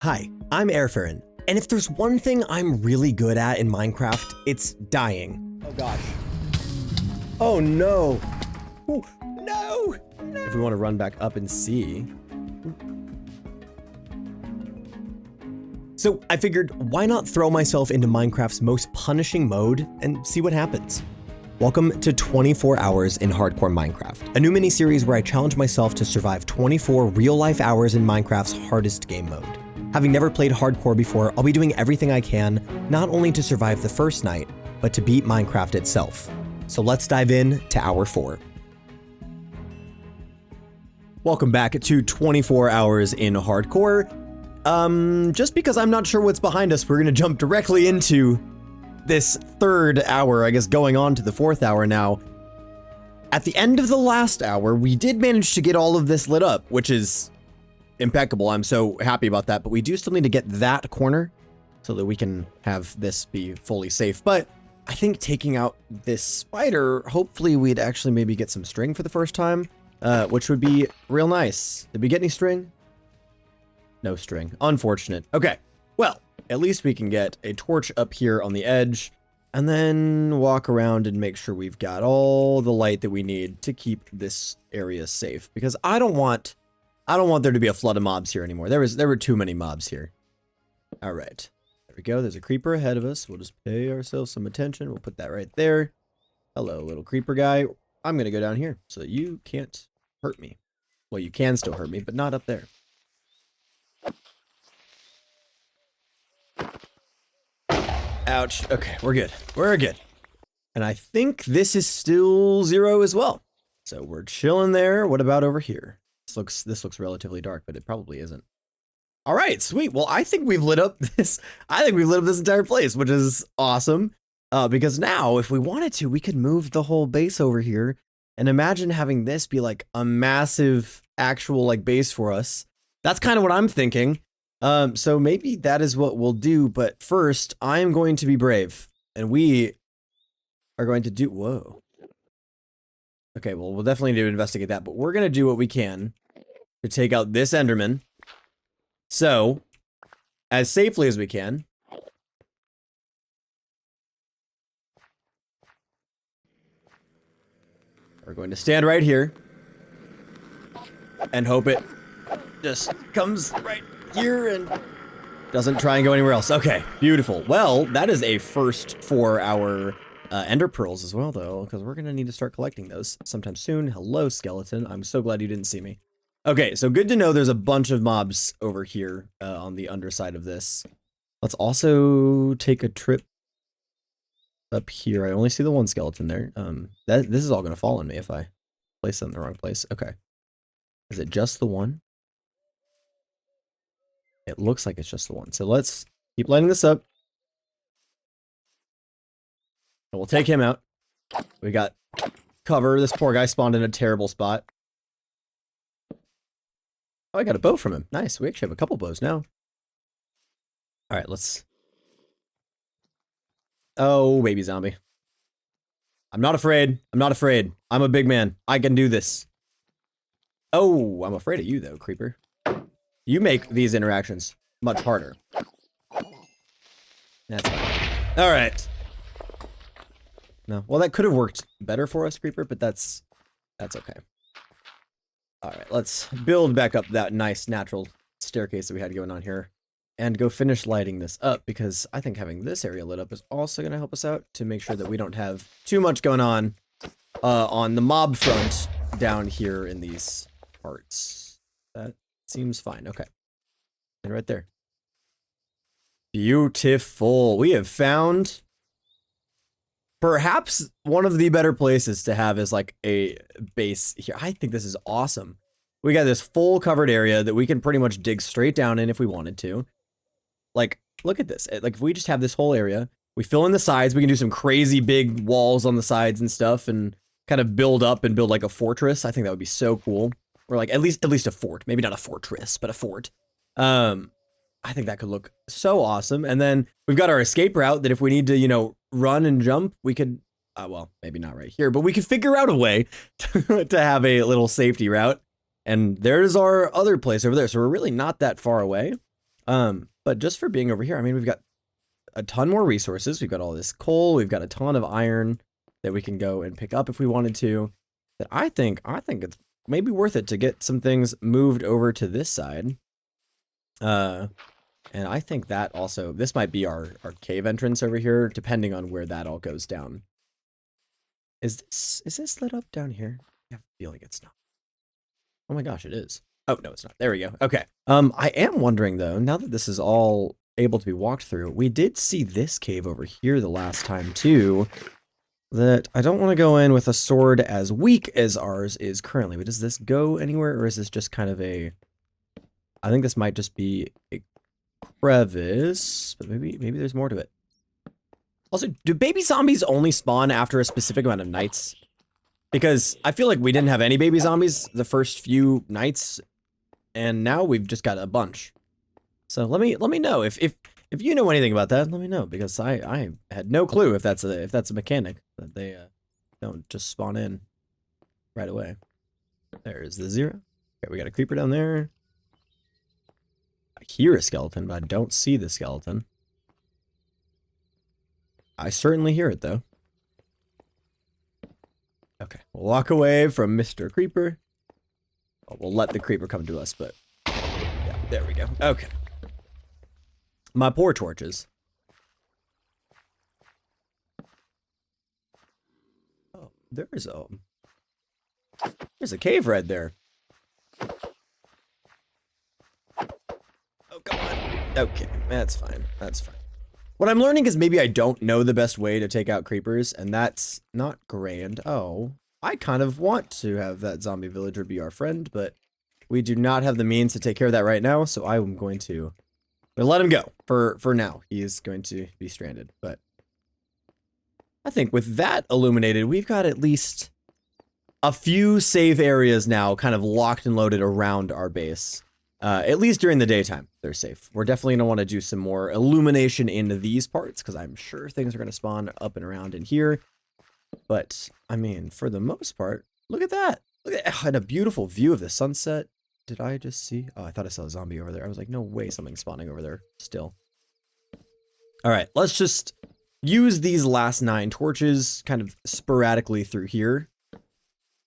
Hi, I'm Erfaren, and if there's one thing I'm really good at in Minecraft, it's dying. Oh gosh. Oh no. Ooh, no! If we want to run back up and see. So I figured, why not throw myself into Minecraft's most punishing mode and see what happens? Welcome to 24 Hours in Hardcore Minecraft, a new mini-series where I challenge myself to survive 24 real-life hours in Minecraft's hardest game mode. Having never played hardcore before, I'll be doing everything I can, not only to survive the first night, but to beat Minecraft itself. So let's dive in to Hour 4. Welcome back to 24 Hours in Hardcore. Just because I'm not sure what's behind us, we're gonna jump directly into this third hour, I guess going on to the fourth hour now. At the end of the last hour, we did manage to get all of this lit up, which is impeccable. I'm so happy about that, but we do still need to get that corner so that we can have this be fully safe. But I think taking out this spider, hopefully we'd actually maybe get some string for the first time, which would be real nice. Did we get any string? No string. Unfortunate. Okay. Well, at least we can get a torch up here on the edge and then walk around and make sure we've got all the light that we need to keep this area safe, because I don't want there to be a flood of mobs here anymore. There were too many mobs here. All right. There we go. There's a creeper ahead of us. We'll just pay ourselves some attention. We'll put that right there. Hello, little creeper guy. I'm going to go down here so that you can't hurt me. Well, you can still hurt me, but not up there. Ouch. Okay, we're good. We're good. And I think this is still 0 as well. So we're chilling there. What about over here? This looks relatively dark, but it probably isn't. All right, sweet. Well, I think we've lit up this. I think we've lit up this entire place, which is awesome. Because now, if we wanted to, we could move the whole base over here, and imagine having this be like a massive actual like base for us. That's kind of what I'm thinking. So maybe that is what we'll do. But first, I am going to be brave, and we are going to do. Whoa. Okay, well, we'll definitely need to investigate that, but we're going to do what we can to take out this Enderman. So, as safely as we can. We're going to stand right here and hope it just comes right here and doesn't try and go anywhere else. Okay, beautiful. Well, that is a first for our ender pearls as well, though, because we're going to need to start collecting those sometime soon. Hello, skeleton. I'm so glad you didn't see me. Okay, so good to know there's a bunch of mobs over here on the underside of this. Let's also take a trip up here. I only see the one skeleton there. This is all going to fall on me if I place them in the wrong place. Okay. Is it just the one? It looks like it's just the one. So let's keep lighting this up. And we'll take him out. We got cover. This poor guy spawned in a terrible spot. Oh, I got a bow from him. Nice. We actually have a couple bows now. All right, let's... Oh, baby zombie. I'm not afraid. I'm not afraid. I'm a big man. I can do this. Oh, I'm afraid of you, though, creeper. You make these interactions much harder. That's fine. All right. No, well, that could have worked better for us, creeper, but that's okay. All right, let's build back up that nice natural staircase that we had going on here and go finish lighting this up, because I think having this area lit up is also going to help us out to make sure that we don't have too much going on the mob front down here in these parts. That seems fine. Okay. And right there. Beautiful. We have found perhaps one of the better places to have is like a base here. I think this is awesome. We got this full covered area that we can pretty much dig straight down in if we wanted to. Like, look at this. Like, if we just have this whole area, we fill in the sides, we can do some crazy big walls on the sides and stuff and kind of build up and build like a fortress. I think that would be so cool. Or like at least a fort. Maybe not a fortress, but a fort. I think that could look so awesome. And then we've got our escape route that if we need to, you know, run and jump, we could, well, maybe not right here, but we could figure out a way to have a little safety route. And there's our other place over there. So we're really not that far away. But just for being over here, I mean, we've got a ton more resources. We've got all this coal. We've got a ton of iron that we can go and pick up if we wanted to. That I think it's maybe worth it to get some things moved over to this side. And I think that also, this might be our cave entrance over here, depending on where that all goes down. Is this lit up down here? I have a feeling it's not. Oh my gosh, it is. Oh, no, it's not. There we go. Okay. I am wondering, though, now that this is all able to be walked through, we did see this cave over here the last time, too, that I don't want to go in with a sword as weak as ours is currently. But does this go anywhere, or is this just kind of a... I think this might just be a crevice, but maybe there's more to it. Also, do baby zombies only spawn after a specific amount of nights? Because I feel like we didn't have any baby zombies the first few nights, and now we've just got a bunch. So let me know if you know anything about that. Let me know, because I had no clue if that's a mechanic that they don't just spawn in right away. There's the 0. Okay, we got a creeper down there. I hear a skeleton, but I don't see the skeleton. I certainly hear it, though. Okay, we'll walk away from Mr. Creeper. Oh, we'll let the creeper come to us, but... yeah, there we go. Okay. My poor torches. Oh, there's a cave right there. Oh, come on. Okay, that's fine. That's fine. What I'm learning is maybe I don't know the best way to take out creepers, and that's not grand. Oh, I kind of want to have that zombie villager be our friend, but we do not have the means to take care of that right now, so I'm going to let him go for now. He is going to be stranded, but I think with that illuminated, we've got at least a few safe areas now kind of locked and loaded around our base. At least during the daytime, they're safe. We're definitely going to want to do some more illumination in these parts, because I'm sure things are going to spawn up and around in here. But, I mean, for the most part, look at that. Look at that. And a beautiful view of the sunset. Did I just see? Oh, I thought I saw a zombie over there. I was like, no way something's spawning over there still. All right, let's just use these last 9 torches kind of sporadically through here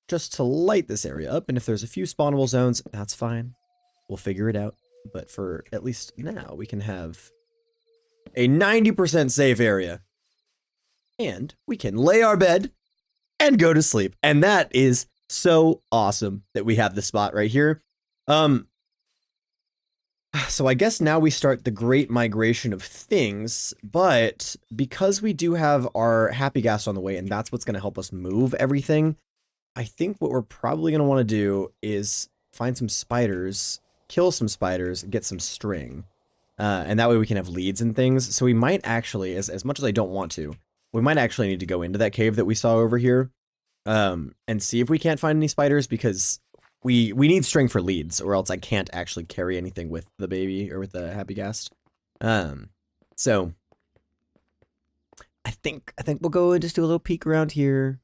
just to light this area up. And if there's a few spawnable zones, that's fine. We'll figure it out, but for at least now, we can have a 90% safe area, and we can lay our bed and go to sleep. And that is so awesome that we have this spot right here. So I guess now we start the great migration of things, but because we do have our happy gas on the way, and that's what's going to help us move everything, I think what we're probably going to want to do is find some spiders, kill some spiders, get some string. And that way we can have leads and things. So we might actually, as much as I don't want to, we might actually need to go into that cave that we saw over here. And see if we can't find any spiders, because we need string for leads, or else I can't actually carry anything with the baby or with the happy guest. So I think we'll go and just do a little peek around here.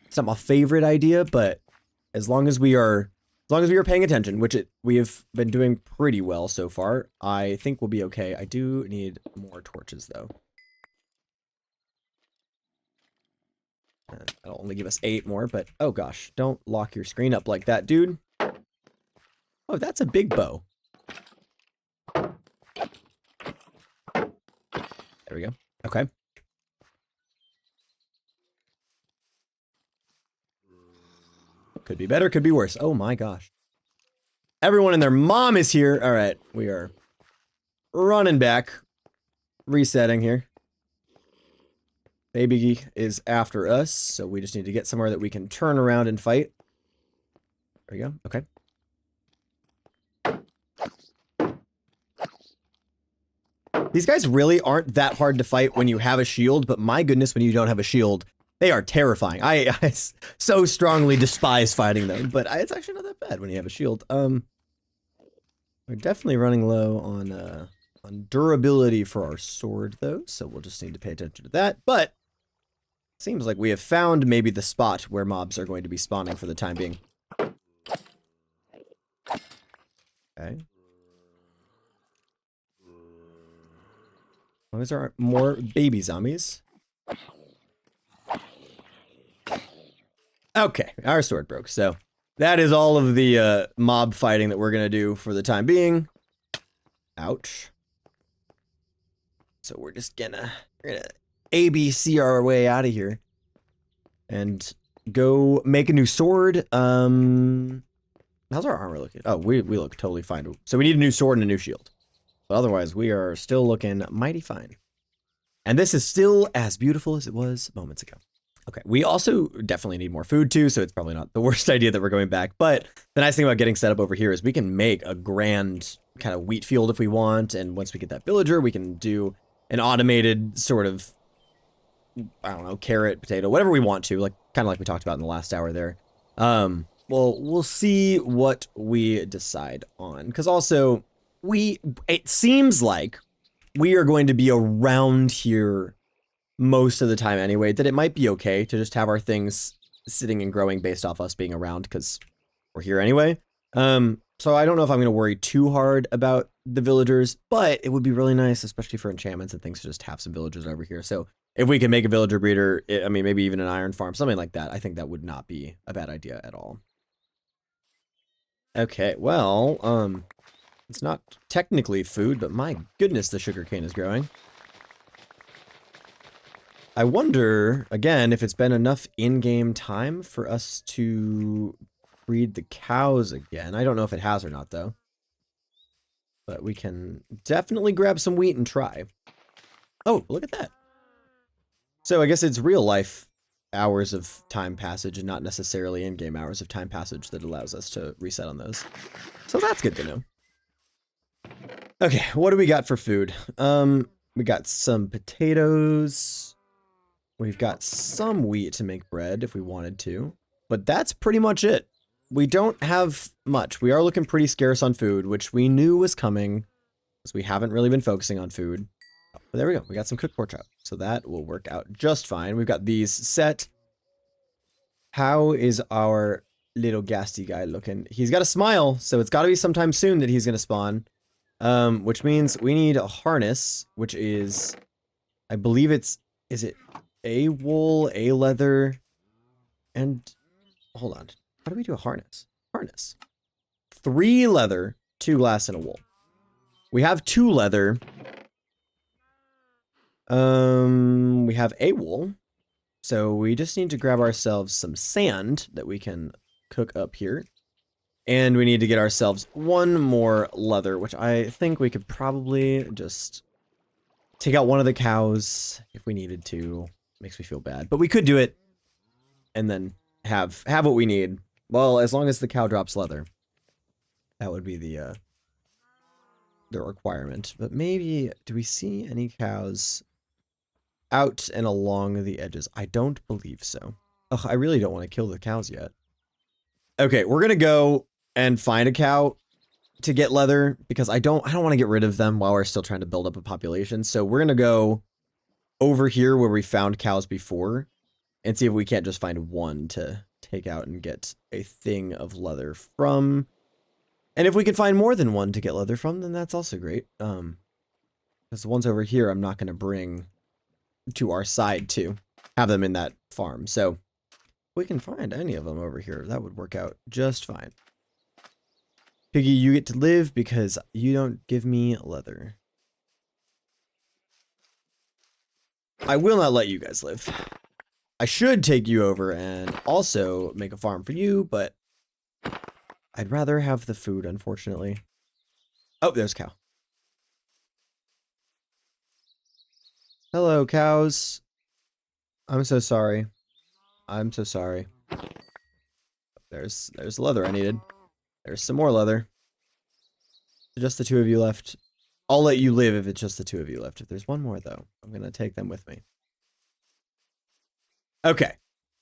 It's not my favorite idea, but as long as we are paying attention, which we have been doing pretty well so far, I think we'll be okay. I do need more torches, though. That'll only give us 8 more, but oh gosh, don't lock your screen up like that, dude. Oh, that's a big bow. There we go. Okay. Could be better, could be worse. Oh my gosh. Everyone and their mom is here. All right, we are running back. Resetting here. Baby is after us, so we just need to get somewhere that we can turn around and fight. There we go. Okay. These guys really aren't that hard to fight when you have a shield, but my goodness, when you don't have a shield, they are terrifying. I so strongly despise fighting them, but it's actually not that bad when you have a shield. We're definitely running low on durability for our sword, though, so we'll just need to pay attention to that. But seems like we have found maybe the spot where mobs are going to be spawning for the time being. Okay. long as there aren't more baby zombies. Okay, our sword broke, so that is all of the mob fighting that we're gonna do for the time being. Ouch. So we're just gonna ABC our way out of here and go make a new sword. How's our armor looking? Oh, we look totally fine. So we need a new sword and a new shield. But otherwise, we are still looking mighty fine. And this is still as beautiful as it was moments ago. Okay, we also definitely need more food too, so it's probably not the worst idea that we're going back. But the nice thing about getting set up over here is we can make a grand kind of wheat field if we want. And once we get that villager, we can do an automated sort of, I don't know, carrot, potato, whatever we want to, like kind of like we talked about in the last hour there. Well, we'll see what we decide on. Because also, it seems like we are going to be around here most of the time anyway, that it might be okay to just have our things sitting and growing based off us being around because we're here anyway. So I don't know if I'm going to worry too hard about the villagers, but it would be really nice, especially for enchantments and things, to just have some villagers over here. So if we can make a villager breeder, I mean, maybe even an iron farm, something like that, I think that would not be a bad idea at all. Okay, well, it's not technically food, but my goodness, the sugarcane is growing. I wonder, again, if it's been enough in-game time for us to breed the cows again. I don't know if it has or not, though. But we can definitely grab some wheat and try. Oh, look at that. So I guess it's real-life hours of time passage and not necessarily in-game hours of time passage that allows us to reset on those. So that's good to know. Okay, what do we got for food? We got some potatoes. We've got some wheat to make bread if we wanted to, but that's pretty much it. We don't have much. We are looking pretty scarce on food, which we knew was coming because we haven't really been focusing on food. But there we go. We got some cooked pork chop, so that will work out just fine. We've got these set. How is our little Gasty guy looking? He's got a smile, so it's got to be sometime soon that he's going to spawn, which means we need a harness, which is, I believe is it a wool, a leather, and hold on. How do we do a harness? Harness. 3 leather, 2 glass, and a wool. We have 2 leather. We have a wool. So we just need to grab ourselves some sand that we can cook up here. And we need to get ourselves 1 more leather, which I think we could probably just take out one of the cows if we needed to. Makes me feel bad, but we could do it and then have what we need. Well, as long as the cow drops leather, that would be the requirement. But maybe, do we see any cows out and along the edges? I don't believe so. Ugh, I really don't want to kill the cows yet. Okay, we're gonna go and find a cow to get leather because I don't want to get rid of them while we're still trying to build up a population. So we're gonna go over here where we found cows before and see if we can't just find one to take out and get a thing of leather from. And if we can find more than one to get leather from, then that's also great. Because the ones over here I'm not going to bring to our side to have them in that farm. So if we can find any of them over here, that would work out just fine. Piggy, you get to live because you don't give me leather. I will not let you guys live. I should take you over and also make a farm for you, but I'd rather have the food, unfortunately. Oh, there's a cow. Hello, cows. I'm so sorry. I'm so sorry. There's leather I needed. There's some more leather. Just the 2 of you left. I'll let you live if it's just the 2 of you left. If there's one more, though, I'm going to take them with me. Okay.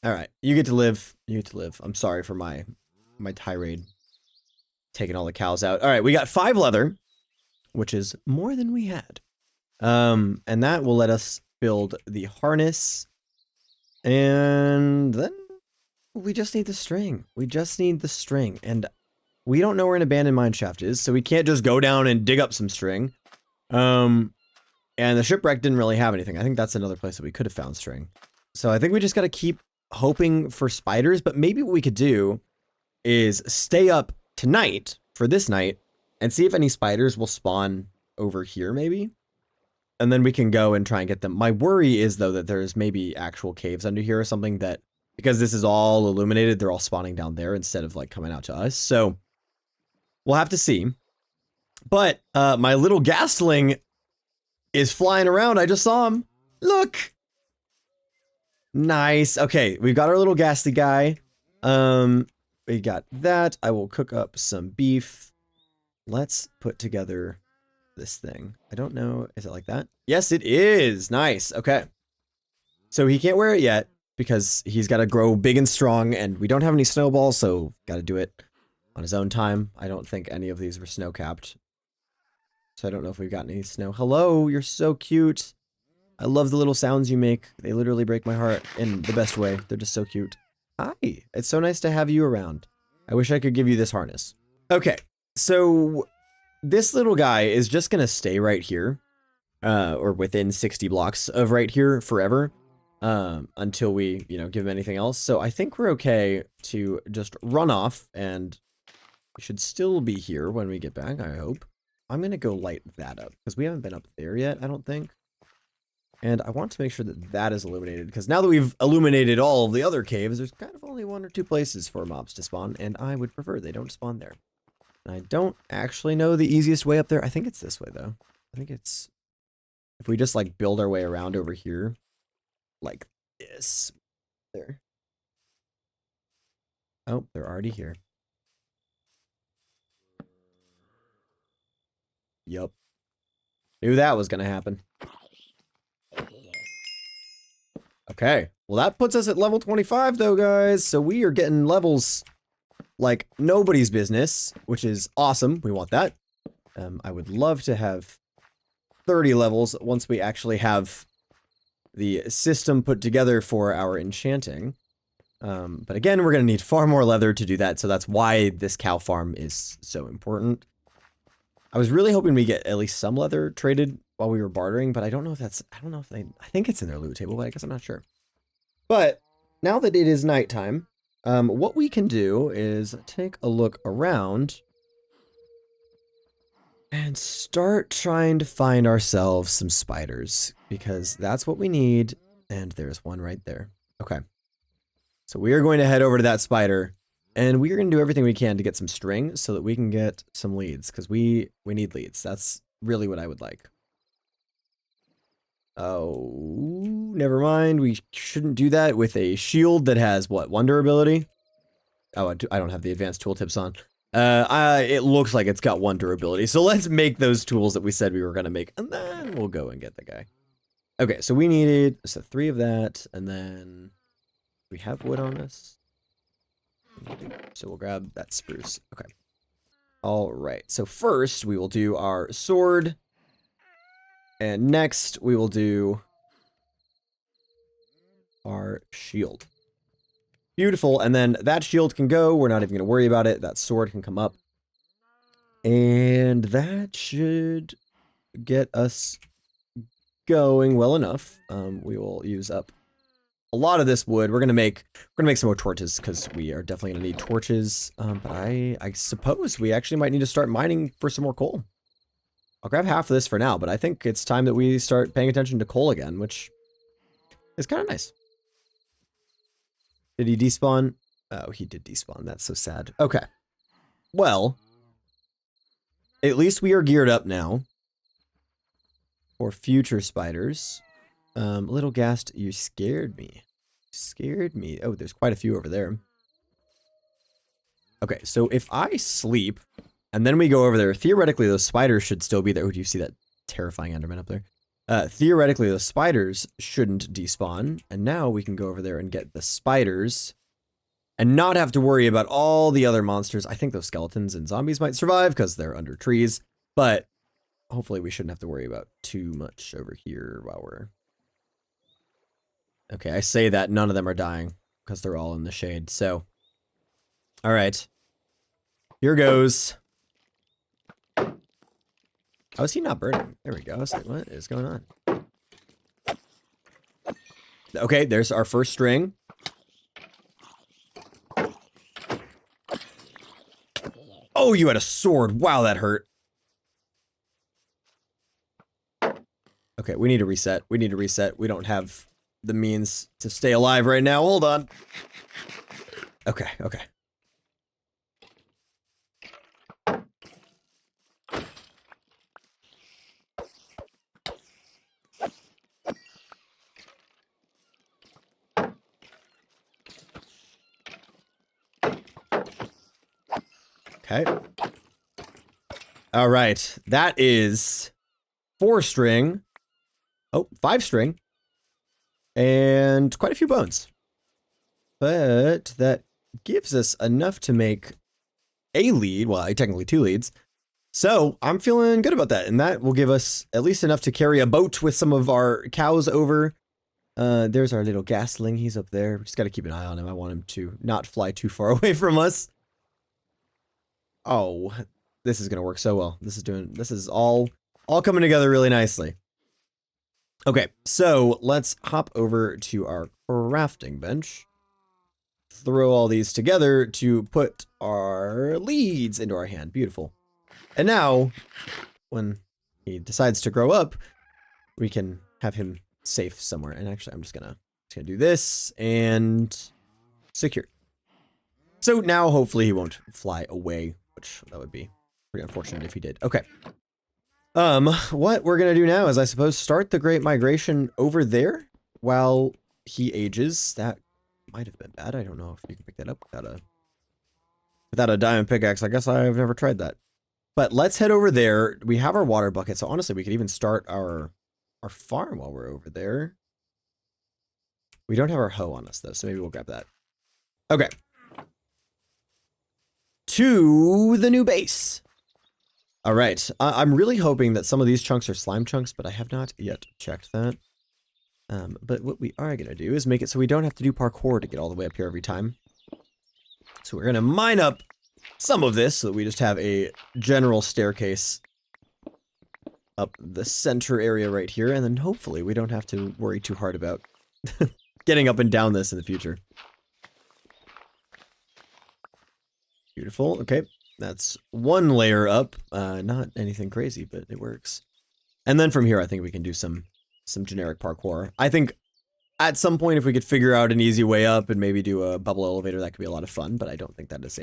All right. You get to live. You get to live. I'm sorry for my tirade. Taking all the cows out. All right. We got 5 leather, which is more than we had. And that will let us build the harness. And then we just need the string. We just need the string. And we don't know where an abandoned mine shaft is, so we can't just go down and dig up some string. And the shipwreck didn't really have anything. I think that's another place that we could have found string. So I think we just got to keep hoping for spiders. But maybe what we could do is stay up tonight for this night and see if any spiders will spawn over here maybe. And then we can go and try and get them. My worry is, though, that there's maybe actual caves under here or something that, because this is all illuminated, they're all spawning down there instead of, like, coming out to us. So we'll have to see. But my little ghastling is flying around. I just saw him. Look. Nice. Okay, we've got our little ghastly guy. We got that. I will cook up some beef. Let's put together this thing. I don't know. Is it like that? Yes, it is. Nice. Okay. So he can't wear it yet because he's got to grow big and strong, and we don't have any snowballs, so got to do it on his own time. I don't think any of these were snow capped. So I don't know if we've got any snow. Hello, you're so cute. I love the little sounds you make. They literally break my heart in the best way. They're just so cute. Hi. It's so nice to have you around. I wish I could give you this harness. Okay. So this little guy is just going to stay right here, or within 60 blocks of right here forever, until we, give him anything else. So I think we're okay to just run off, and we should still be here when we get back, I hope. I'm going to go light that up because we haven't been up there yet, I don't think. And I want to make sure that that is illuminated because now that we've illuminated all of the other caves, there's kind of only 1 or 2 places for mobs to spawn, and I would prefer they don't spawn there. And I don't actually know the easiest way up there. I think it's this way, though. I think it's... if we just, like, build our way around over here, like this. There. Oh, they're already here. Yup. Knew that was going to happen. Okay. Well, that puts us at level 25, though, guys. So we are getting levels like nobody's business, which is awesome. We want that. I would love to have 30 levels once we actually have the system put together for our enchanting. But again, we're going to need far more leather to do that. So that's why this cow farm is so important. I was really hoping we get at least some leather traded while we were bartering, but I don't know if that's, I don't know if they, I think it's in their loot table, but I guess I'm not sure. But now that it is nighttime, what we can do is take a look around and start trying to find ourselves some spiders, because that's what we need. And there's one right there. Okay. So we are going to head over to that spider, and we are going to do everything we can to get some string so that we can get some leads, because we need leads. That's really what I would like. Oh, never mind. We shouldn't do that with a shield that has, what, 1 durability? Oh, I don't have the advanced tooltips on. It looks like it's got 1 durability. So let's make those tools that we said we were going to make, and then we'll go and get the guy. Okay, so we needed 3 of that, and then we have wood on us. So we'll grab that spruce. Okay. All right. So first we will do our sword. And next we will do our shield. Beautiful. And then that shield can go. We're not even going to worry about it. That sword can come up. And that should get us going well enough. We will use up a lot of this wood. We're gonna make some more torches because we are definitely gonna need torches. But I suppose we actually might need to start mining for some more coal. I'll grab half of this for now, but I think it's time that we start paying attention to coal again, which is kind of nice. Did he despawn? Oh, he did despawn. That's so sad. Okay. Well, at least we are geared up now for future spiders. Little Ghast, you scared me. Scared me. Oh, there's quite a few over there. Okay, so if I sleep, and then we go over there, theoretically those spiders should still be there. Oh, do you see that terrifying Enderman up there? Theoretically, the spiders shouldn't despawn, and now we can go over there and get the spiders, and not have to worry about all the other monsters. I think those skeletons and zombies might survive, because they're under trees, but hopefully we shouldn't have to worry about too much over here while we're... Okay, I say that none of them are dying because they're all in the shade, so... Alright. Here goes. How is he not burning? There we go. I was like, what is going on? Okay, there's our first string. Oh, you had a sword. Wow, that hurt. Okay, we need to reset. We need to reset. We don't have the means to stay alive right now. Hold on. Okay, okay. Okay. All right. That is 4 string. Oh, 5 string. And quite a few bones. But that gives us enough to make a lead. Well, technically 2 leads. So I'm feeling good about that. And that will give us at least enough to carry a boat with some of our cows over. There's our little gasling. He's up there. We just got to keep an eye on him. I want him to not fly too far away from us. Oh, this is going to work so well. This is all coming together really nicely. Okay, so let's hop over to our crafting bench. Throw all these together to put our leads into our hand. Beautiful. And now, when he decides to grow up, we can have him safe somewhere. And actually, I'm just gonna do this and secure. So now, hopefully, he won't fly away, which that would be pretty unfortunate if he did. Okay. What we're gonna do now is, I suppose, start the Great Migration over there while he ages. That might have been bad. I don't know if you can pick that up without a diamond pickaxe. I guess I've never tried that. But let's head over there. We have our water bucket, so honestly, we could even start our farm while we're over there. We don't have our hoe on us, though, so maybe we'll grab that. Okay. To the new base. All right. I'm really hoping that some of these chunks are slime chunks, but I have not yet checked that. But what we are going to do is make it so we don't have to do parkour to get all the way up here every time. So we're going to mine up some of this so that we just have a general staircase up the center area right here. And then hopefully we don't have to worry too hard about getting up and down this in the future. Beautiful. Okay. That's 1 layer up. Not anything crazy, but it works. And then from here, I think we can do some generic parkour. I think at some point, if we could figure out an easy way up and maybe do a bubble elevator, that could be a lot of fun, but I don't think that's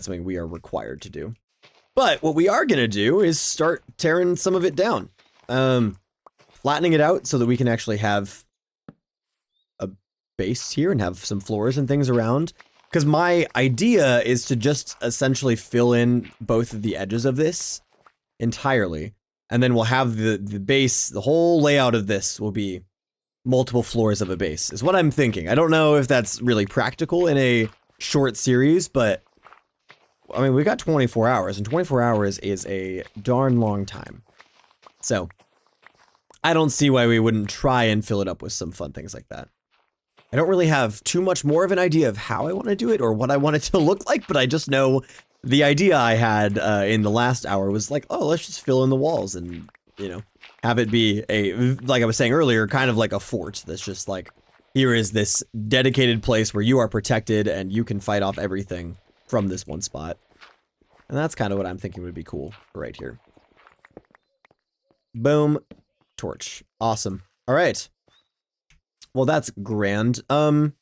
something we are required to do. But what we are going to do is start tearing some of it down. Flattening it out so that we can actually have a base here and have some floors and things around. Because my idea is to just essentially fill in both of the edges of this entirely. And then we'll have the base, the whole layout of this will be multiple floors of a base, is what I'm thinking. I don't know if that's really practical in a short series, but I mean, we got 24 hours, and 24 hours is a darn long time. So I don't see why we wouldn't try and fill it up with some fun things like that. I don't really have too much more of an idea of how I want to do it or what I want it to look like, but I just know the idea I had in the last hour was like, oh, let's just fill in the walls and, you know, have it be like I was saying earlier, kind of like a fort that's just like, here is this dedicated place where you are protected and you can fight off everything from this one spot. And that's kind of what I'm thinking would be cool right here. Boom. Torch. Awesome. All right. Well, that's grand. I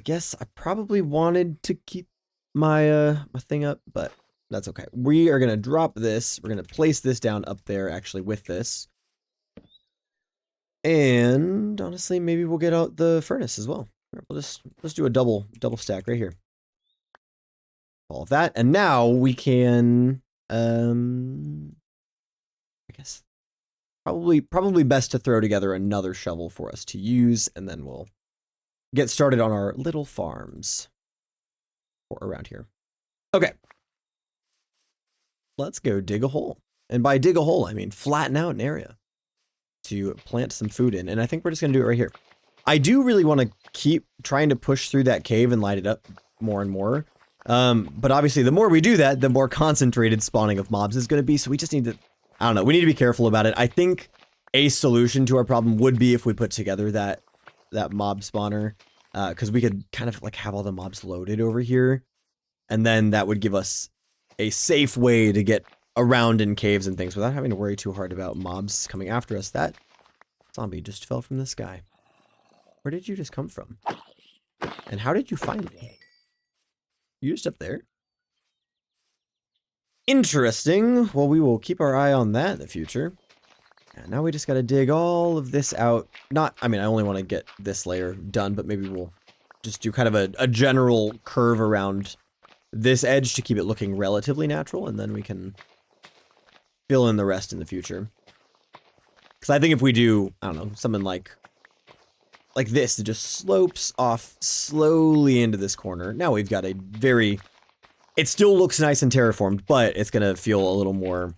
guess I probably wanted to keep my my thing up, but that's okay. We are gonna drop this. We're gonna place this down up there, actually, with this. And honestly, maybe we'll get out the furnace as well. Let's do a double stack right here. All of that, and now we can. I guess. Probably best to throw together another shovel for us to use, and then we'll get started on our little farms around here. Okay. Let's go dig a hole. And by dig a hole, I mean flatten out an area to plant some food in. And I think we're just going to do it right here. I do really want to keep trying to push through that cave and light it up more and more. But obviously the more we do that, the more concentrated spawning of mobs is going to be. So we just need to, I don't know, we need to be careful about it. I think a solution to our problem would be if we put together that mob spawner, because we could kind of like have all the mobs loaded over here, and then that would give us a safe way to get around in caves and things without having to worry too hard about mobs coming after us. That zombie just fell from the sky. Where did you just come from? And how did you find me? You just up there? Interesting. Well, we will keep our eye on that in the future. And now we just got to dig all of this out. Not, I mean, I only want to get this layer done, but maybe we'll just do kind of a general curve around this edge to keep it looking relatively natural, and then we can fill in the rest in the future. Because I think if we do, I don't know, something like this, it just slopes off slowly into this corner. Now we've got a very, it still looks nice and terraformed, but it's going to feel a little more,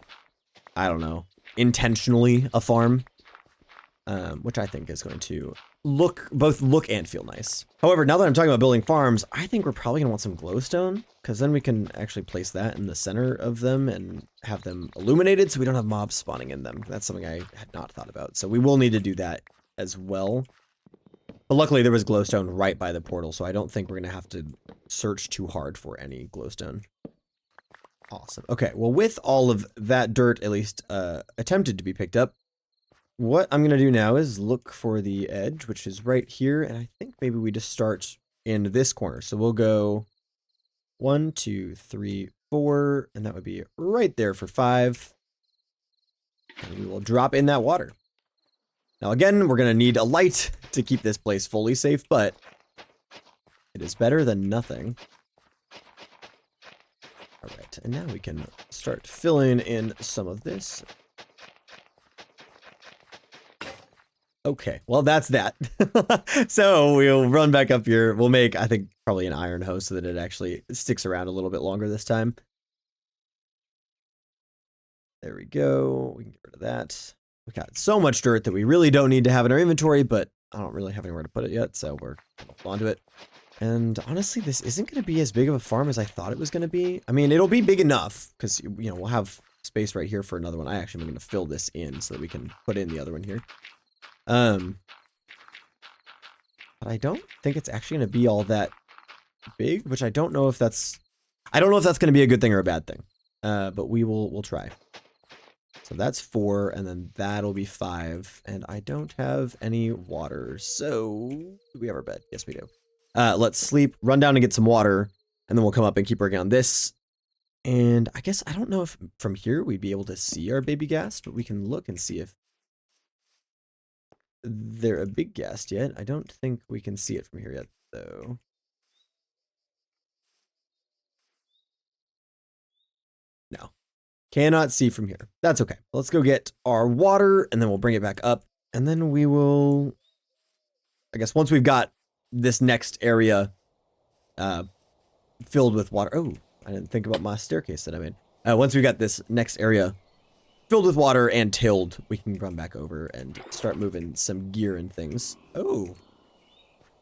I don't know, intentionally a farm, which I think is going to both look and feel nice. However, now that I'm talking about building farms, I think we're probably gonna want some glowstone, because then we can actually place that in the center of them and have them illuminated so we don't have mobs spawning in them. That's something I had not thought about, so we will need to do that as well. But luckily there was glowstone right by the portal, so I don't think we're gonna have to search too hard for any glowstone. Awesome. Okay, well, with all of that dirt at least attempted to be picked up, what I'm going to do now is look for the edge, which is right here, and I think maybe we just start in this corner. So we'll go 1, 2, 3, 4, and that would be right there for 5. And we will drop in that water. Now again, we're going to need a light to keep this place fully safe, but it is better than nothing. All right, and now we can start filling in some of this. Okay, well, that's that. So we'll run back up here. We'll make, I think, probably an iron hose so that it actually sticks around a little bit longer this time. There we go. We can get rid of that. We got so much dirt that we really don't need to have in our inventory, but I don't really have anywhere to put it yet, so we're going to hold on to it. And honestly, this isn't going to be as big of a farm as I thought it was going to be. I mean, it'll be big enough because, you know, we'll have space right here for another one. I actually am going to fill this in so that we can put in the other one here. But I don't think it's actually going to be all that big, which I don't know if that's going to be a good thing or a bad thing. But we'll try. So that's 4, and then that'll be 5, and I don't have any water. So do we have our bed? Yes, we do. Let's sleep, run down and get some water, and then we'll come up and keep working on this. And I guess I don't know if from here we'd be able to see our baby ghast, but we can look and see if they're a big ghast yet. I don't think we can see it from here yet, though. No. Cannot see from here. That's okay. Let's go get our water, and then we'll bring it back up. And then we will, I guess once we've got this next area filled with water. Oh, I didn't think about my staircase that I made. Once we got this next area filled with water and tilled, we can run back over and start moving some gear and things. Oh,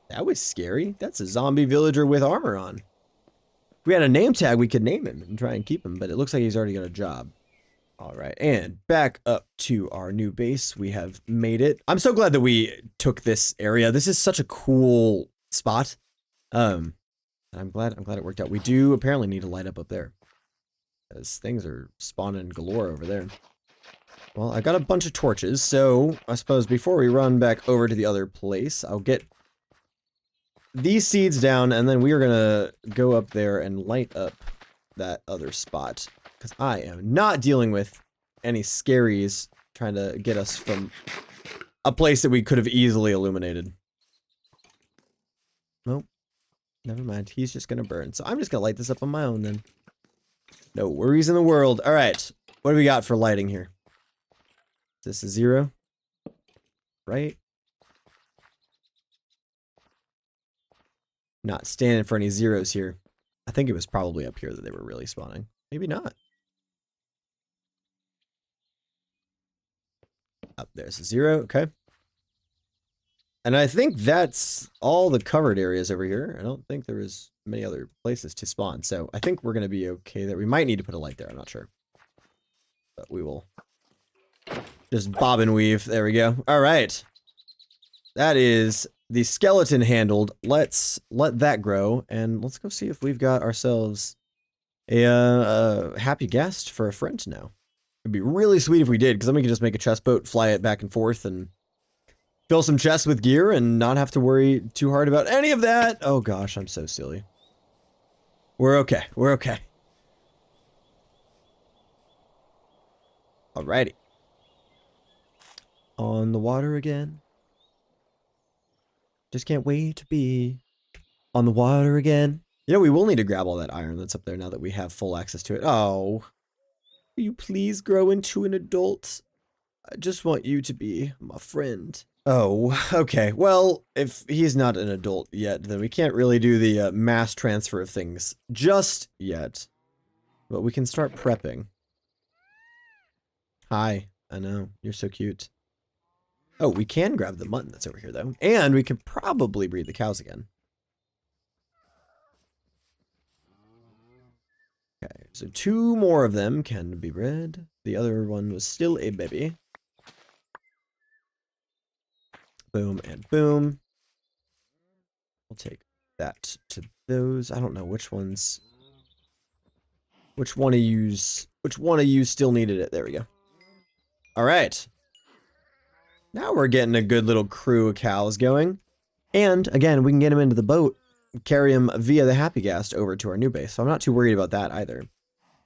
that was scary. That's a zombie villager with armor on. If we had a name tag, we could name him and try and keep him, but it looks like he's already got a job. All right, and back up to our new base. We have made it. I'm so glad that we took this area. This is such a cool spot. I'm glad it worked out. We do apparently need to light up there, as things are spawning galore over there. Well, I got a bunch of torches, so I suppose before we run back over to the other place, I'll get these seeds down, and then we are gonna go up there and light up that other spot, because I am not dealing with any scaries trying to get us from a place that we could have easily illuminated. Nope. Never mind. He's just gonna burn. So I'm just gonna light this up on my own then. No worries in the world. All right. What do we got for lighting here? Is this a 0? Right? Not standing for any zeros here. I think it was probably up here that they were really spawning. Maybe not. Up there's a 0. Okay. And I think that's all the covered areas over here. I don't think there is many other places to spawn. So I think we're going to be okay there. We might need to put a light there. I'm not sure. But we will just bob and weave. There we go. All right. That is the skeleton handled. Let's let that grow. And let's go see if we've got ourselves a happy guest for a friend now. It'd be really sweet if we did, because then we could just make a chest boat, fly it back and forth, and fill some chests with gear and not have to worry too hard about any of that. Oh gosh, I'm so silly. We're okay. We're okay. Alrighty. On the water again. Just can't wait to be on the water again. You know, we will need to grab all that iron that's up there now that we have full access to it. Oh. Will you please grow into an adult? I just want you to be my friend. Oh, okay. Well, if he's not an adult yet, then we can't really do the mass transfer of things just yet. But we can start prepping. Hi. I know. You're so cute. Oh, we can grab the mutton that's over here, though. And we can probably breed the cows again. Okay, so 2 more of them can be bred. The other one was still a baby. Boom and boom. We'll take that to those. I don't know which ones. Which one of you still needed it? There we go. All right. Now we're getting a good little crew of cows going. And again, we can get them into the boat, carry them via the Happy Ghast over to our new base. So I'm not too worried about that either.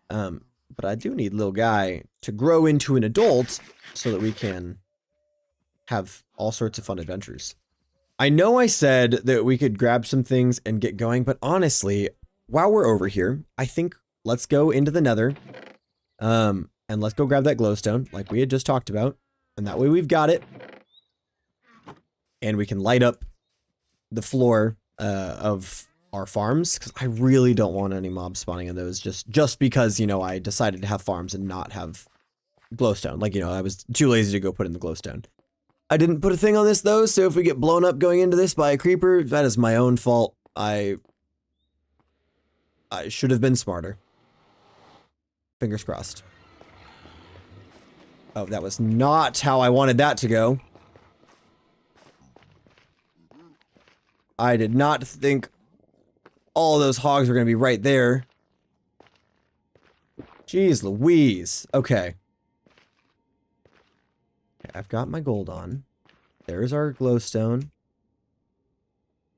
But I do need little guy to grow into an adult so that we can have all sorts of fun adventures. I know I said that we could grab some things and get going, but honestly, while we're over here, I think let's go into the Nether, and let's go grab that glowstone like we had just talked about, and that way we've got it, and we can light up the floor of our farms, because I really don't want any mobs spawning in those just because, you know, I decided to have farms and not have glowstone. Like, you know, I was too lazy to go put in the glowstone. I didn't put a thing on this, though, so if we get blown up going into this by a creeper, that is my own fault. I should have been smarter. Fingers crossed. Oh, that was not how I wanted that to go. I did not think all of those hogs were going to be right there. Jeez Louise. Okay. I've got my gold on. There's our glowstone.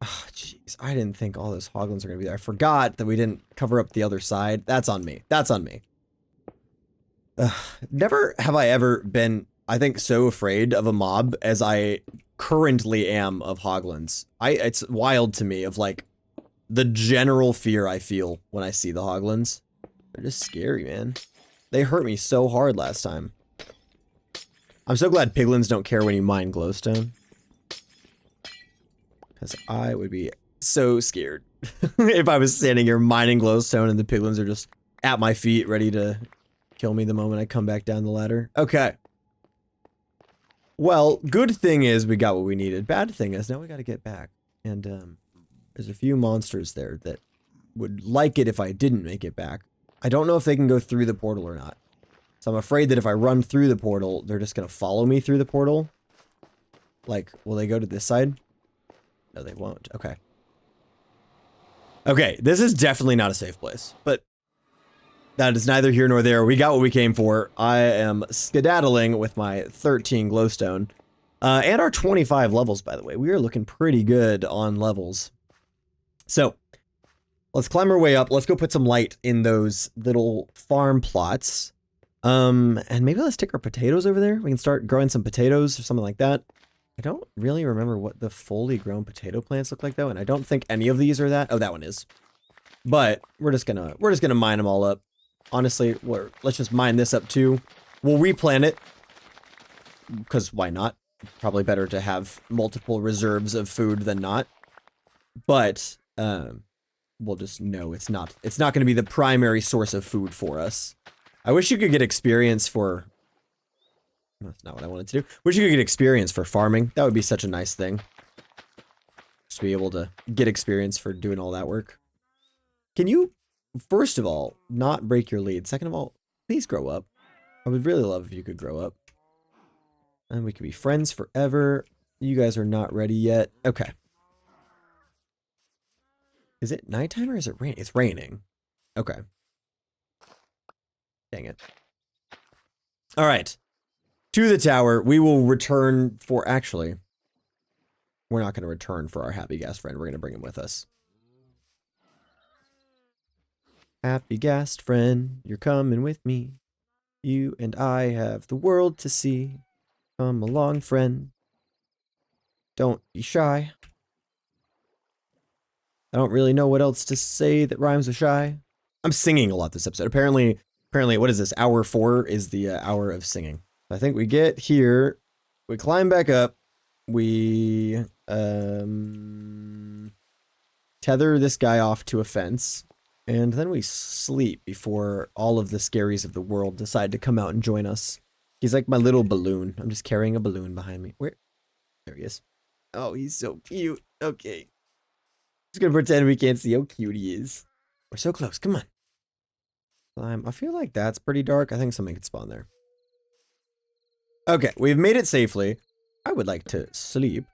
Oh, jeez. I didn't think all those hoglins were going to be there. I forgot that we didn't cover up the other side. That's on me. That's on me. Never have I ever been, I think, so afraid of a mob as I currently am of hoglins. It's wild to me of, like, the general fear I feel when I see the hoglins. They're just scary, man. They hurt me so hard last time. I'm so glad piglins don't care when you mine glowstone. Because I would be so scared if I was standing here mining glowstone and the piglins are just at my feet ready to kill me the moment I come back down the ladder. Okay. Well, good thing is we got what we needed. Bad thing is now we got to get back. And there's a few monsters there that would like it if I didn't make it back. I don't know if they can go through the portal or not. So I'm afraid that if I run through the portal, they're just going to follow me through the portal. Like, will they go to this side? No, they won't. Okay. Okay, this is definitely not a safe place, but that is neither here nor there. We got what we came for. I am skedaddling with my 13 glowstone. And our 25 levels, by the way. We are looking pretty good on levels. So, let's climb our way up. Let's go put some light in those little farm plots. And maybe let's take our potatoes over there. We can start growing some potatoes or something like that. I don't really remember what the fully grown potato plants look like, though, and I don't think any of these are that. Oh, that one is. But we're just gonna mine them all up. Honestly, let's just mine this up too. We'll replant it, because why not? Probably better to have multiple reserves of food than not. But we'll just know it's not going to be the primary source of food for us. I wish you could get experience for... That's not what I wanted to do. Wish you could get experience for farming. That would be such a nice thing. Just be able to get experience for doing all that work. Can you, first of all, not break your lead? Second of all, please grow up. I would really love if you could grow up. And we could be friends forever. You guys are not ready yet. Okay. Is it nighttime or is it raining? It's raining. Okay. Dang it. All right. To the tower. We will return for... Actually, we're not going to return for our happy guest friend. We're going to bring him with us. Happy guest friend, you're coming with me. You and I have the world to see. Come along, friend. Don't be shy. I don't really know what else to say that rhymes with shy. I'm singing a lot this episode. Apparently, what is this? Hour 4 is the hour of singing. I think we get here, we climb back up, we tether this guy off to a fence, and then we sleep before all of the scaries of the world decide to come out and join us. He's like my little balloon. I'm just carrying a balloon behind me. Where? There he is. Oh, he's so cute. Okay. Just gonna pretend we can't see how cute he is. We're so close. Come on. Climb. I feel like that's pretty dark. I think something could spawn there. Okay, we've made it safely. I would like to sleep.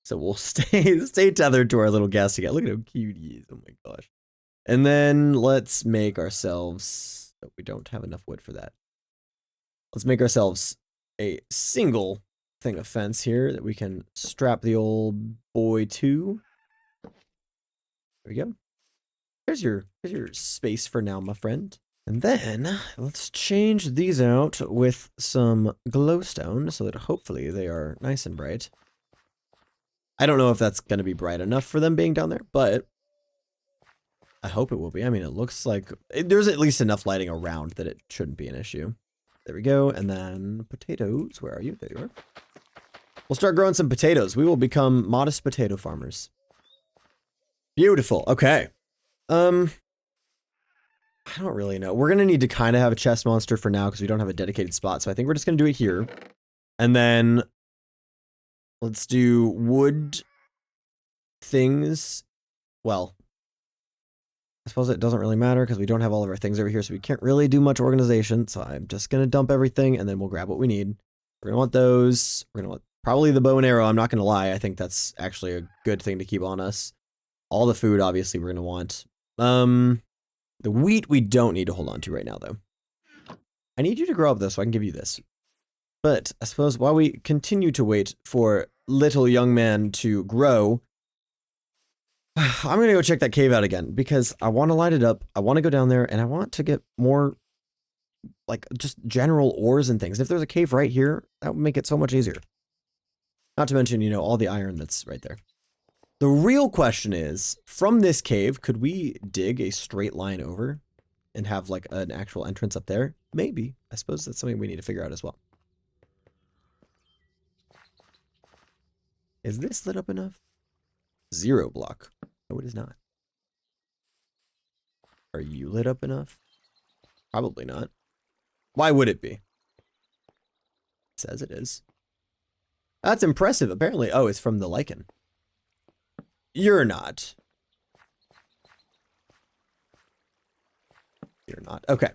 So we'll stay tethered to our little guest again. Look at how cute he is. Oh my gosh. And then let's make ourselves... Oh, we don't have enough wood for that. Let's make ourselves a single thing of fence here that we can strap the old boy to. There we go. Here's your space for now, my friend. And then let's change these out with some glowstone so that hopefully they are nice and bright. I don't know if that's going to be bright enough for them being down there, but I hope it will be. I mean, it looks like there's at least enough lighting around that it shouldn't be an issue. There we go. And then potatoes. Where are you? There you are. We'll start growing some potatoes. We will become modest potato farmers. Beautiful. Okay. I don't really know. We're going to need to kind of have a chest monster for now because we don't have a dedicated spot. So I think we're just going to do it here. And then let's do wood things. Well, I suppose it doesn't really matter because we don't have all of our things over here. So we can't really do much organization. So I'm just going to dump everything and then we'll grab what we need. We're going to want those. We're going to want probably the bow and arrow. I'm not going to lie. I think that's actually a good thing to keep on us. All the food, obviously, we're going to want. The wheat we don't need to hold on to right now, though. I need you to grow up, though, so I can give you this. But I suppose while we continue to wait for little young man to grow, I'm going to go check that cave out again because I want to light it up. I want to go down there and I want to get more, like, just general ores and things. If there's a cave right here, that would make it so much easier. Not to mention, you know, all the iron that's right there. The real question is, from this cave, could we dig a straight line over and have like an actual entrance up there? Maybe. I suppose that's something we need to figure out as well. Is this lit up enough? 0 block. No, it is not. Are you lit up enough? Probably not. Why would it be? It says it is. That's impressive, apparently. Oh, it's from the lichen. You're not. You're not. Okay.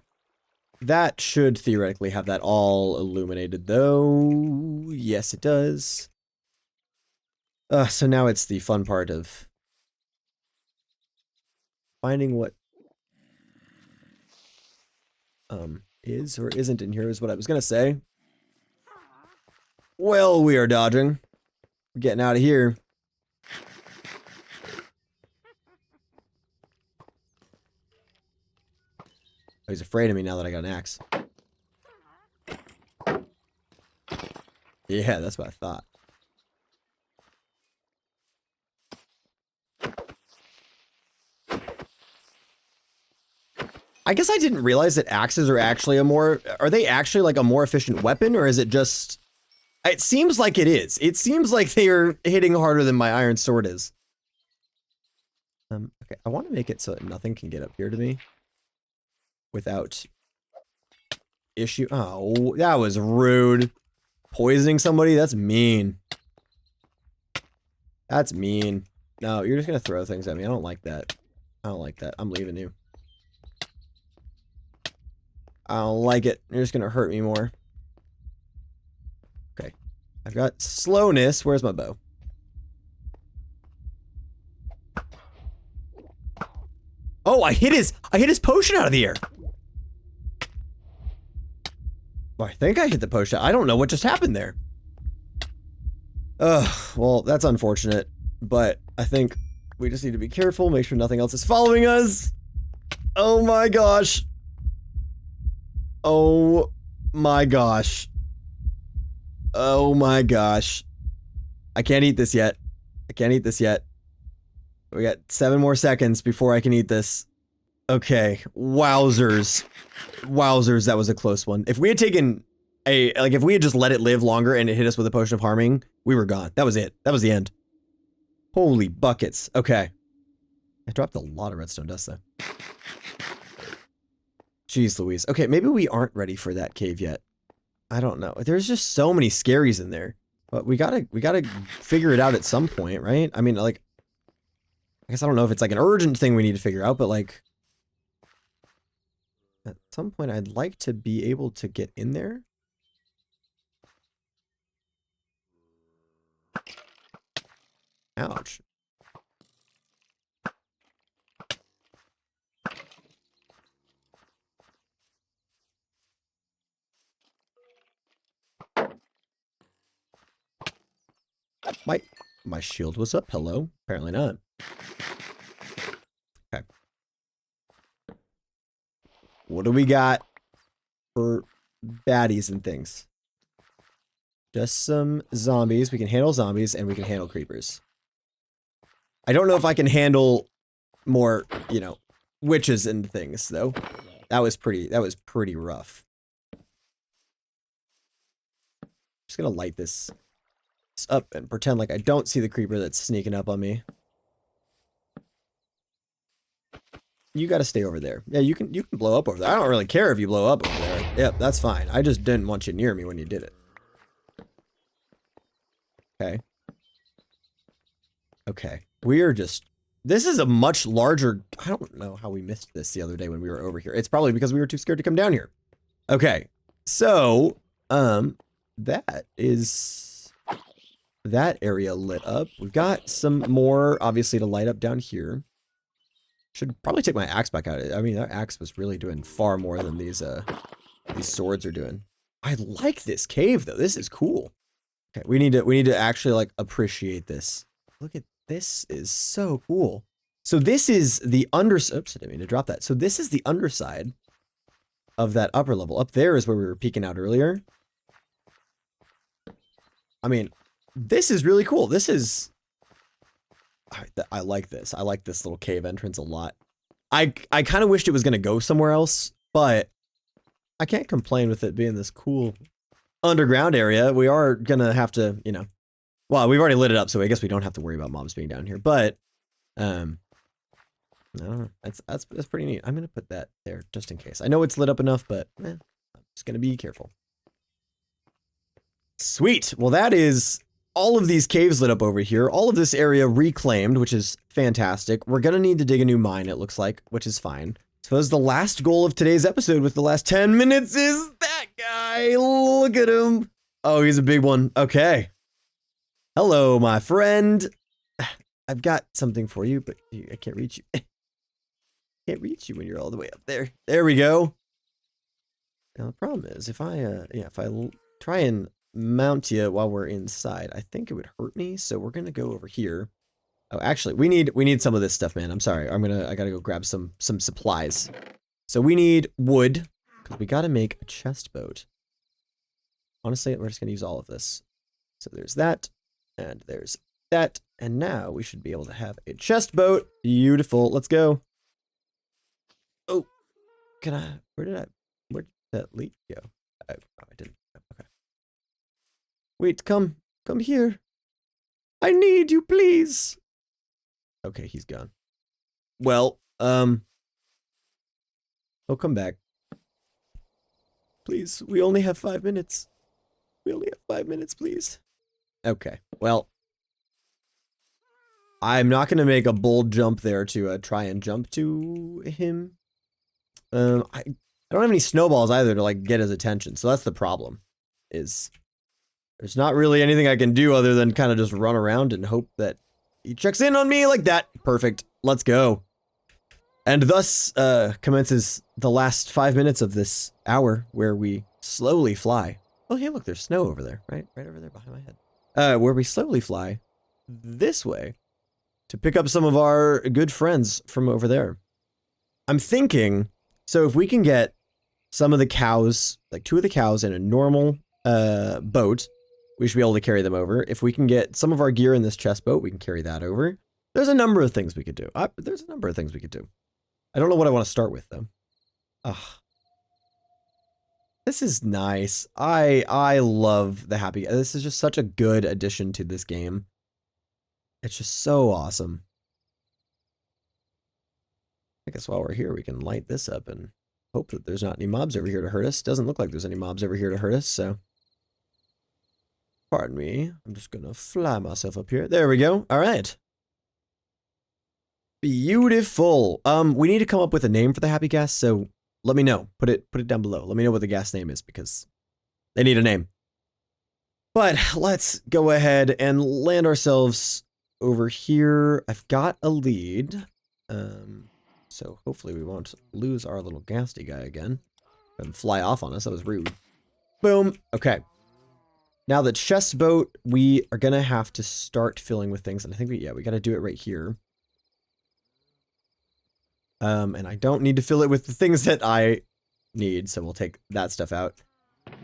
That should theoretically have that all illuminated, though. Yes, it does. So now it's the fun part of finding what is or isn't in here is what I was going to say. Well, we are dodging. We're getting out of here. Oh, he's afraid of me now that I got an axe. Yeah, that's what I thought. I guess I didn't realize that axes are actually are they actually like a more efficient weapon, or is it just, it seems like it is. It seems like they are hitting harder than my iron sword is. Okay, I want to make it so that nothing can get up here to me without issue. Oh, that was rude. Poisoning somebody? That's mean. That's mean. No, you're just going to throw things at me. I don't like that. I don't like that. I'm leaving you. I don't like it. You're just gonna hurt me more. Okay. I've got slowness. Where's my bow? Oh, I hit his potion out of the air. Well, I think I hit the potion. I don't know what just happened there. Ugh, well, that's unfortunate. But I think we just need to be careful, make sure nothing else is following us. Oh my gosh. Oh my gosh. Oh my gosh. I can't eat this yet. I can't eat this yet. We got 7 more seconds before I can eat this. Okay. Wowzers. Wowzers, that was a close one. If we had taken if we had just let it live longer and it hit us with a potion of harming, we were gone. That was it. That was the end. Holy buckets. Okay. I dropped a lot of redstone dust, though. Jeez Louise. Okay, maybe we aren't ready for that cave yet. I don't know. There's just so many scaries in there. But we gotta figure it out at some point, right? I mean, like, I guess I don't know if it's like an urgent thing we need to figure out, but like, at some point I'd like to be able to get in there. Ouch. My shield was up. Hello? Apparently not. Okay. What do we got for baddies and things? Just some zombies. We can handle zombies and we can handle creepers. I don't know if I can handle more, you know, witches and things though. That was pretty rough. Just gonna light this up and pretend like I don't see the creeper that's sneaking up on me. You gotta stay over there. Yeah, you can blow up over there. I don't really care if you blow up over there. Yep, that's fine. I just didn't want you near me when you did it. Okay. Okay. We are just... This is a much larger... I don't know how we missed this the other day when we were over here. It's probably because we were too scared to come down here. Okay. So, that is... that area lit up. We've got some more, obviously, to light up down here. Should probably take my axe back out. I mean, that axe was really doing far more than these swords are doing. I like this cave, though. This is cool. Okay, we need to actually, like, appreciate this. Look at this. Is so cool. So this is the oops, I didn't mean to drop that. So this is the underside of that upper level. Up there is where we were peeking out earlier. I mean, this is really cool. This is... I like this. I like this little cave entrance a lot. I kind of wished it was going to go somewhere else, but I can't complain with it being this cool underground area. We are going to have to, you know... Well, we've already lit it up, so I guess we don't have to worry about mobs being down here, but... I don't know. That's pretty neat. I'm going to put that there just in case. I know it's lit up enough, but I'm just going to be careful. Sweet. Well, that is all of these caves lit up over here. All of this area reclaimed, which is fantastic. We're going to need to dig a new mine, it looks like, which is fine. Suppose the last goal of today's episode with the last 10 minutes is that guy. Look at him. Oh, he's a big one. Okay. Hello, my friend. I've got something for you, but I can't reach you. Can't reach you when you're all the way up there. There we go. Now the problem is if I try and mount you while we're inside, I think it would hurt me. So we're gonna go over here. Oh, actually, we need some of this stuff, man. I'm sorry. I gotta go grab some supplies. So we need wood because we gotta make a chest boat. Honestly, we're just gonna use all of this. So there's that, and there's that, and now we should be able to have a chest boat. Beautiful. Let's go. Oh, where did that leak go? I didn't. Okay. Wait, come here. I need you, please. Okay, he's gone. Well, he'll come back. Please, we only have 5 minutes. We only have 5 minutes, please. Okay, well. I'm not going to make a bold jump there to try and jump to him. I don't have any snowballs either to like get his attention. So that's the problem, is there's not really anything I can do other than kind of just run around and hope that he checks in on me like that. Perfect. Let's go. And thus commences the last 5 minutes of this hour where we slowly fly. Oh, hey, look, there's snow over there, right over there behind my head. Where we slowly fly this way to pick up some of our good friends from over there. I'm thinking, so if we can get some of the cows, like 2 of the cows in a normal boat, we should be able to carry them over. If we can get some of our gear in this chest boat, we can carry that over. There's a number of things we could do. I don't know what I want to start with, though. Ugh. This is nice. I love the happy. This is just such a good addition to this game. It's just so awesome. I guess while we're here, we can light this up and hope that there's not any mobs over here to hurt us. Doesn't look like there's any mobs over here to hurt us, so. Pardon me. I'm just going to fly myself up here. There we go. All right. Beautiful. We need to come up with a name for the happy gas, so let me know. Put it down below. Let me know what the gas name is because they need a name. But let's go ahead and land ourselves over here. I've got a lead. So hopefully we won't lose our little gasty guy again and fly off on us. That was rude. Boom. Okay. Now the chest boat, we are going to have to start filling with things. And I think we got to do it right here. And I don't need to fill it with the things that I need, so we'll take that stuff out.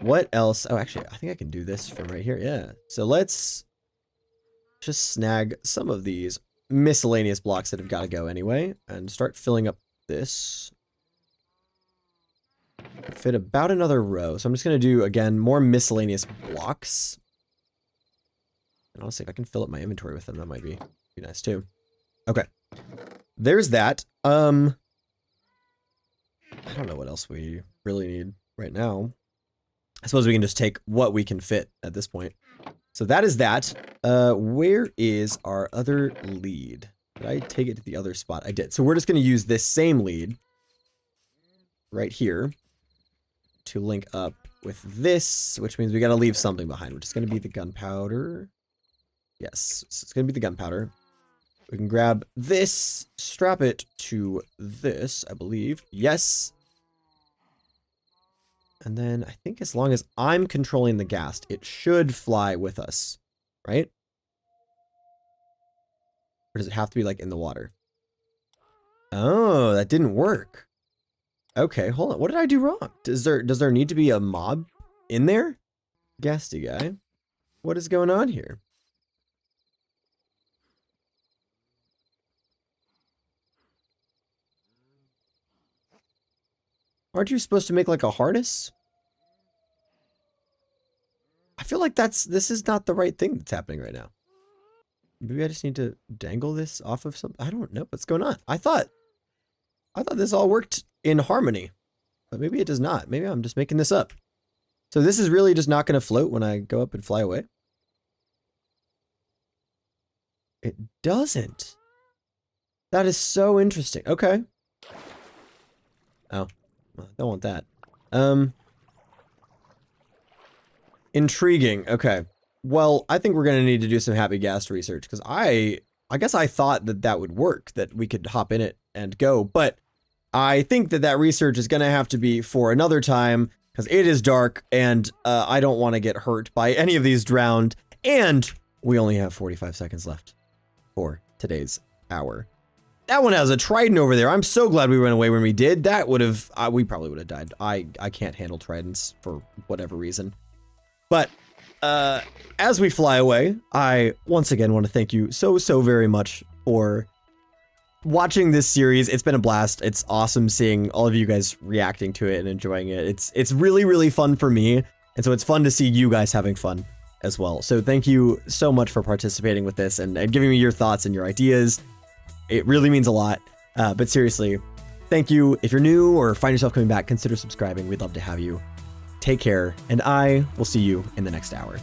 What else? Oh, actually, I think I can do this from right here. Yeah. So let's just snag some of these miscellaneous blocks that have got to go anyway and start filling up this. Fit about another row. So I'm just going to do, again, more miscellaneous blocks. And honestly, if I can fill up my inventory with them, that might be nice too. Okay. There's that. I don't know what else we really need right now. I suppose we can just take what we can fit at this point. So that is that. Where is our other lead? Did I take it to the other spot? I did. So we're just going to use this same lead right here to link up with this, which means we got to leave something behind, which is going to be the gunpowder. Yes, so it's going to be the gunpowder. We can grab this, strap it to this, I believe. Yes. And then I think as long as I'm controlling the gas, it should fly with us, right? Or does it have to be like in the water? Oh, that didn't work. Okay, hold on. What did I do wrong? Does there need to be a mob in there? Gasty guy. What is going on here? Aren't you supposed to make like a harness? I feel like this is not the right thing that's happening right now. Maybe I just need to dangle this off of something. I don't know what's going on. I thought this all worked in harmony, but maybe it does not. Maybe I'm just making this up. So this is really just not going to float when I go up and fly away. It doesn't. That is so interesting. Okay. Oh. Well, I don't want that. Intriguing. Okay. Well, I think we're going to need to do some happy gas research because I guess I thought that would work, that we could hop in it and go, but I think that research is going to have to be for another time because it is dark and I don't want to get hurt by any of these drowned, and we only have 45 seconds left for today's hour. That one has a trident over there. I'm so glad we went away when we did. That would have, we probably would have died. I can't handle tridents for whatever reason. But as we fly away, I once again want to thank you so very much for watching this series. It's been a blast. It's awesome seeing all of you guys reacting to it and enjoying it. It's really fun for me. And so it's fun to see you guys having fun as well. So thank you so much for participating with this and giving me your thoughts and your ideas. It really means a lot, but seriously, thank you. If you're new or find yourself coming back, consider subscribing. We'd love to have you. Take care, and I will see you in the next hour.